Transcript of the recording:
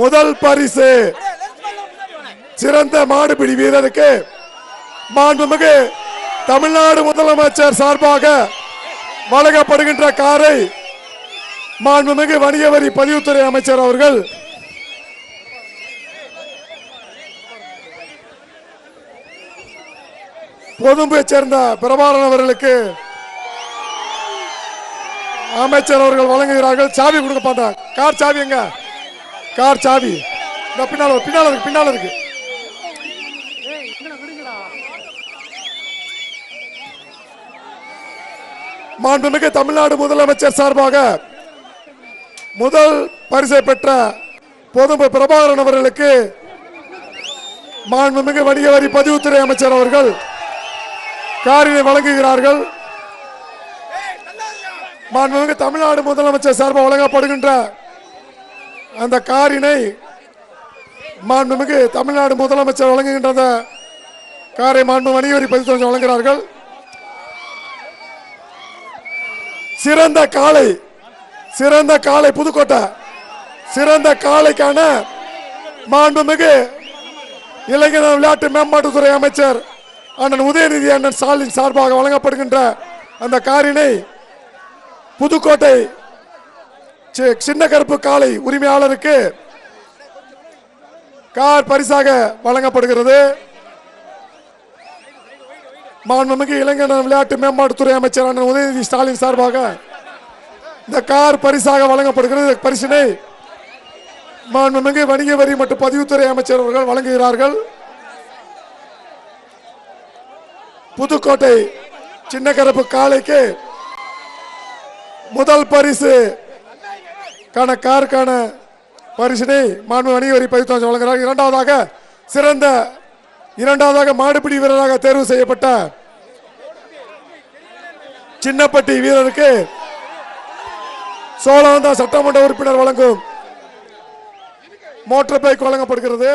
முதல் பரிசு சிறந்த மாடுபிடி வீரருக்கு மாண்புமிகு தமிழ்நாடு முதலமைச்சர் சார்பாக வழங்கப்படுகின்ற காரை மாண்புமிகு வணிக வரி பதிவுத்துறை அமைச்சர் அவர்கள் பொதும்பை சேர்ந்த பிரபாகரன் அவர்களுக்கு அமைச்சர் அவர்கள் வழங்குகிறார்கள். சாவி கொடுக்க மாட்டாங்க. கார் சாவி எங்க? கார் சாவி பின்னால இருக்கு. மாண்புமிகு தமிழ்நாடு முதலமைச்சர் சார்பாக முதல் பரிசை பெற்ற பொதும்பை பிரபாகரன் அவர்களுக்கு மாண்புமிகு வணிக வரி பதிவுத்துறை அமைச்சர் அவர்கள் காரினை வழங்குகிறார்கள். மாண்புமிகு தமிழ்நாடு முதலமைச்சர் சார்பாக வழங்கப்படுகின்ற அந்த காரினை மாண்புமிகு தமிழ்நாடு முதலமைச்சர் வழங்குகின்ற காரை மாண்பு வணிக வரி பதிவுத்துறை வழங்குகிறார்கள். சிறந்த காலை புதுக்கோட்டை சிறந்த காளைக்கான மாண்புமிகு இளைஞர் விளையாட்டு மேம்பாட்டுத்துறை அமைச்சர் அண்ணன் உதயநிதி அண்ணன் ஸ்டாலின் சார்பாக வழங்கப்படுகின்ற அந்த காரினை புதுக்கோட்டை சின்ன கருப்பு காளை உரிமையாளருக்கு கார் பரிசாக வழங்கப்படுகிறது. மாண்புமிகு இளைஞர் விளையாட்டு மேம்பாட்டுத்துறை அமைச்சர் அண்ணன் உதயநிதி ஸ்டாலின் சார்பாக இந்த கார் பரிசாக வழங்கப்படுகிறது. பரிசினை மாண்புமிகு வணிக வரி மற்றும் பதிவுத்துறை அமைச்சர் அவர்கள் வழங்குகிறார்கள். புதுக்கோட்டை சின்ன கருப்பு காளைக்கு முதல் பரிசு காருக்கான பரிசினை மாண்பு வணிக வரி பதிவுத்துறை வழங்குகிறார். இரண்டாவதாக மாடுபிடி வீரராக தேர்வு செய்யப்பட்ட சின்னப்பட்டி வீரருக்கு சோழவந்தா சட்டமன்ற உறுப்பினர் வழங்கும் மோட்டார் பைக் வழங்கப்படுகிறது.